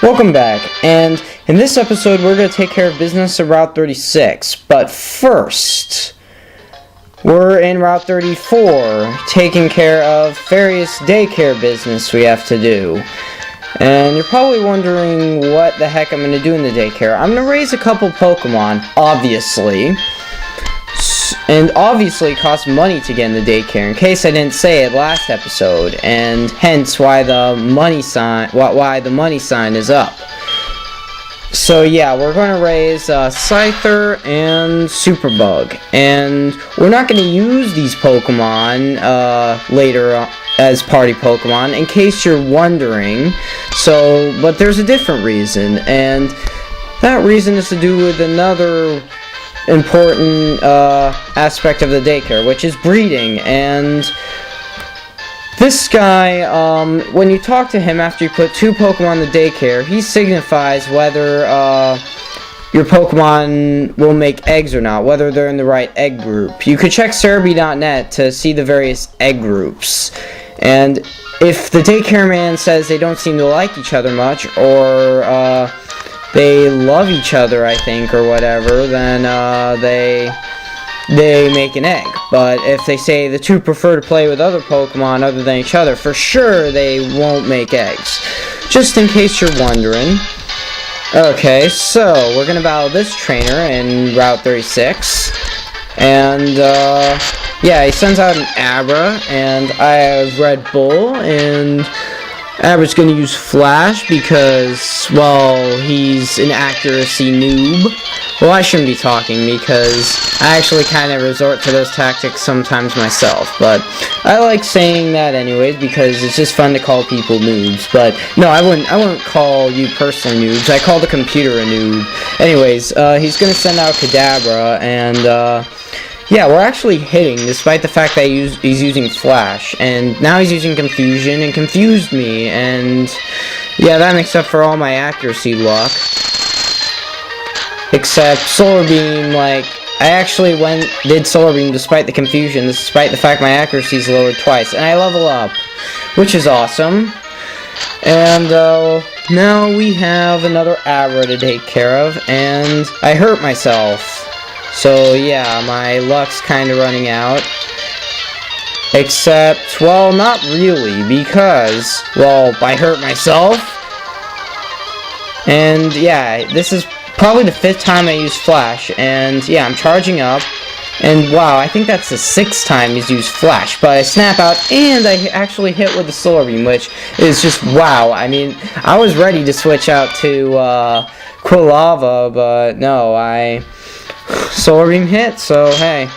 Welcome back, and in this episode we're going to take care of business at Route 36, but first, we're in Route 34, taking care of various daycare business we have to do. And you're probably wondering what the heck I'm going to do in the daycare. I'm going to raise a couple Pokemon, obviously. And obviously it costs money to get in the daycare, in case I didn't say it last episode, and hence why the money sign is up. So yeah, we're going to raise Scyther and Superbug, and we're not going to use these Pokemon later as party Pokemon, in case you're wondering. But there's a different reason, and that reason is to do with another important aspect of the daycare, which is breeding. And this guy, when you talk to him after you put two Pokemon in the daycare, he signifies whether your Pokemon will make eggs or not, whether they're in the right egg group. You could check Cerebi.net to see the various egg groups, and if the daycare man says they don't seem to like each other much, or they love each other, I think, or whatever, then they make an egg. But if they say the two prefer to play with other Pokemon other than each other, for sure they won't make eggs. Just in case you're wondering. Okay, so we're gonna battle this trainer in Route 36. And, yeah, he sends out an Abra, and I have Red Bull, and Abra's gonna use Flash because, well, he's an accuracy noob. Well, I shouldn't be talking because I actually kind of resort to those tactics sometimes myself, but I like saying that anyways because it's just fun to call people noobs. But no, I wouldn't call you personally noobs. I call the computer a noob. Anyways, he's gonna send out Kadabra, and yeah, we're actually hitting, despite the fact that he's using Flash, and now he's using Confusion, and confused me, and yeah, that makes up for all my accuracy luck. Except Solar Beam, like, I actually did Solar Beam despite the confusion, despite the fact my accuracy is lowered twice, and I level up, which is awesome. And now we have another Abra to take care of, and I hurt myself. So yeah, my luck's kind of running out. Except, well, not really, because, well, I hurt myself. And yeah, this is probably the 5th time I use Flash, and yeah, I'm charging up. And wow, I think that's the 6th time he's used Flash, but I snap out, and I actually hit with the Solar Beam, which is just wow. I mean, I was ready to switch out to Quilava, but no, Solar Beam hit, so hey.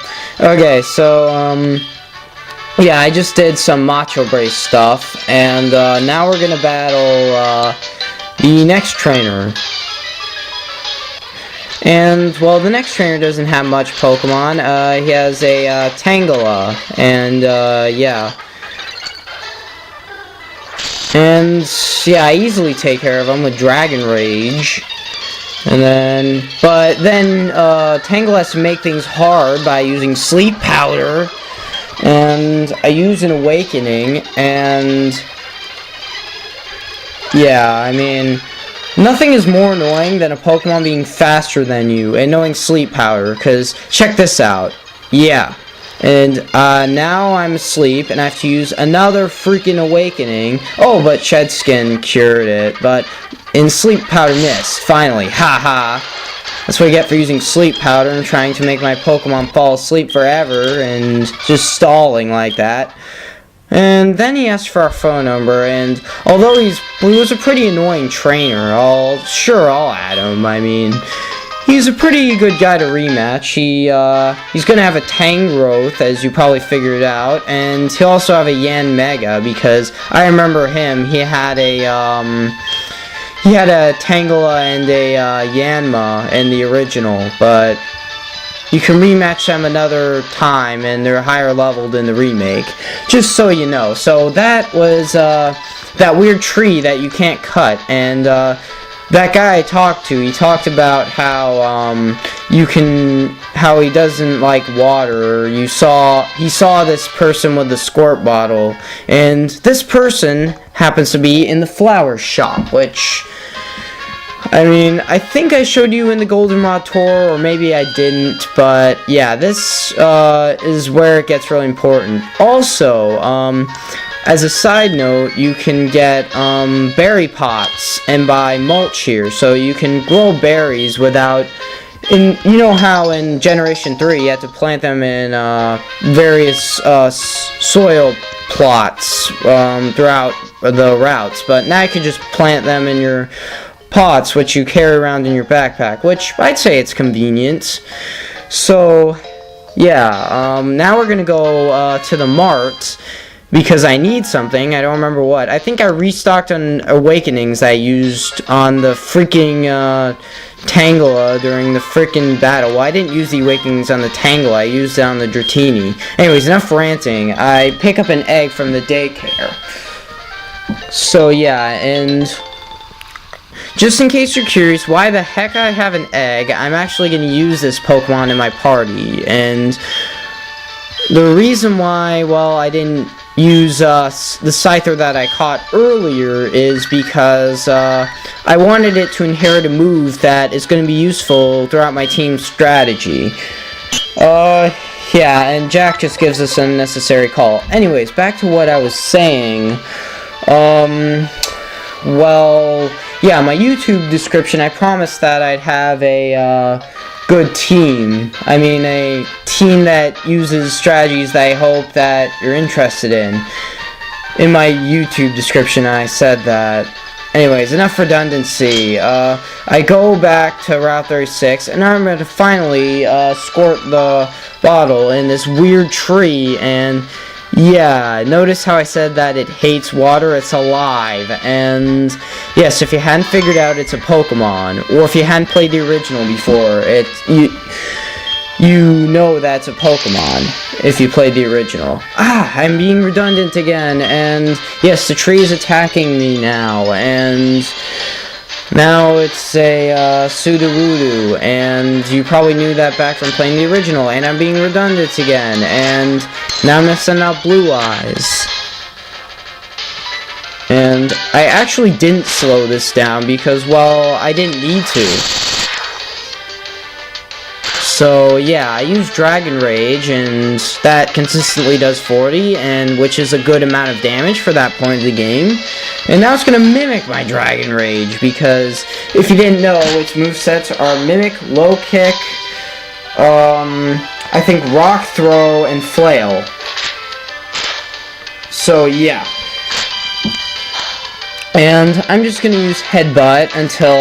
Okay, so, yeah, I just did some Macho Brace stuff, and now we're gonna battle the next trainer. And, well, the next trainer doesn't have much Pokemon. He has a Tangela, and yeah. And yeah, I easily take care of him with Dragon Rage. But then Tangle has to make things hard by using Sleep Powder, and I use an Awakening, and yeah, I mean, nothing is more annoying than a Pokemon being faster than you and knowing Sleep Powder, because check this out. Yeah, and now I'm asleep, and I have to use another freaking Awakening. Oh, but Shed Skin cured it, but in Sleep Powder missed, finally, haha. That's what I get for using Sleep Powder and trying to make my Pokemon fall asleep forever and just stalling like that. And then he asked for our phone number, and although he was a pretty annoying trainer, I'll add him. I mean, he's a pretty good guy to rematch. He's gonna have a Tangrowth, as you probably figured out, and he'll also have a Yan Mega, because I remember him, he had a Tangela and a Yanma in the original, but you can rematch them another time, and they're higher leveled in the remake, just so you know. So that was that weird tree that you can't cut, and that guy I talked to, he talked about how how he doesn't like water. He saw this person with the squirt bottle, and this person happens to be in the flower shop, which I mean, I think I showed you in the Goldenrod tour, or maybe I didn't, but yeah, this is where it gets really important. Also, as a side note, you can get berry pots and buy mulch here, so you can grow berries without... you know how in Generation 3 you had to plant them in various soil plots throughout the routes, but now you can just plant them in your pots, which you carry around in your backpack, which I'd say it's convenient. So, yeah, now we're gonna go to the mart, because I need something. I don't remember what. I think I restocked on Awakenings I used on the freaking Tangela during the freaking battle. Well, I didn't use the Awakenings on the Tangela. I used it on the Dratini. Anyways, enough ranting. I pick up an egg from the daycare. So, yeah, and... just in case you're curious why the heck I have an egg, I'm actually going to use this Pokemon in my party. And the reason why, well, I didn't use the Scyther that I caught earlier is because I wanted it to inherit a move that is going to be useful throughout my team's strategy. Yeah, and Jack just gives us an unnecessary call. Anyways, back to what I was saying. Well, yeah, my YouTube description, I promised that I'd have a good team. I mean, a team that uses strategies that I hope that you're interested in. In my YouTube description, I said that. Anyways, enough redundancy. I go back to Route 36, and I'm going to finally squirt the bottle in this weird tree, and yeah, notice how I said that it hates water? It's alive, and yes, if you hadn't figured out, it's a Pokemon, or if you hadn't played the original before, you know that's a Pokemon, if you played the original. I'm being redundant again, and yes, the tree is attacking me now, and now it's a Sudowoodo, and you probably knew that back from playing the original, and I'm being redundant again, and now I'm going to send out Blue Eyes. And I actually didn't slow this down because, well, I didn't need to. So, yeah, I used Dragon Rage, and that consistently does 40, and which is a good amount of damage for that point of the game. And now it's going to mimic my Dragon Rage, because if you didn't know, its movesets are Mimic, Low Kick, I think Rock Throw, and Flail. So, yeah. And I'm just going to use Headbutt until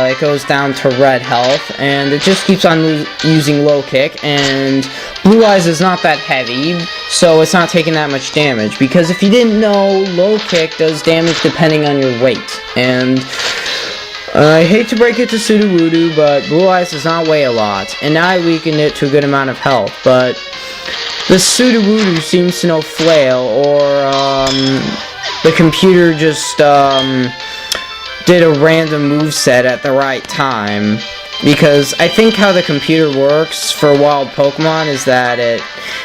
it goes down to red health, and it just keeps on using Low Kick, and Blue Eyes is not that heavy, so it's not taking that much damage, because if you didn't know, Low Kick does damage depending on your weight, and I hate to break it to Sudowoodo, but Blue Eyes does not weigh a lot, and now I weakened it to a good amount of health, but the Sudowoodo seems to know Flail, or the computer just did a random moveset at the right time. Because I think how the computer works for wild Pokemon is that it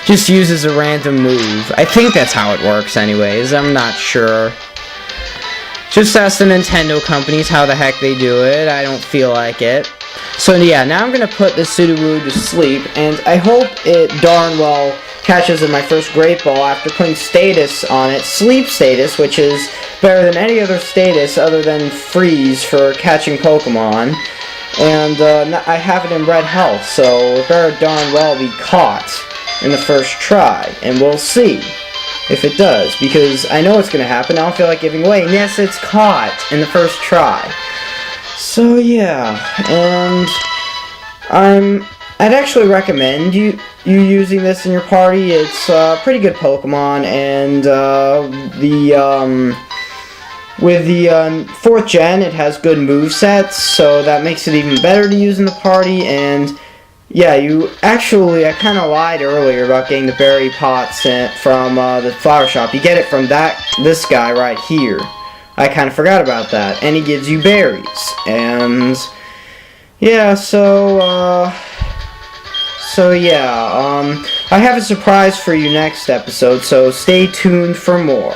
just uses a random move. I think that's how it works anyways, I'm not sure. Just ask the Nintendo companies how the heck they do it, I don't feel like it. So yeah, now I'm going to put this Sudowoodo to sleep, and I hope it darn well catches in my first Great Ball after putting status on it, sleep status, which is better than any other status other than freeze for catching Pokemon. And I have it in red health, so it better darn well be caught in the first try, and we'll see if it does, because I know it's going to happen, I don't feel like giving away, and yes, it's caught in the first try. So yeah, and I'd actually recommend you using this in your party. It's a pretty good Pokemon, and with the 4th gen, it has good movesets, so that makes it even better to use in the party. And yeah, I kind of lied earlier about getting the berry pots from the flower shop. You get it from this guy right here. I kind of forgot about that, and he gives you berries. And yeah, so yeah, I have a surprise for you next episode, so stay tuned for more.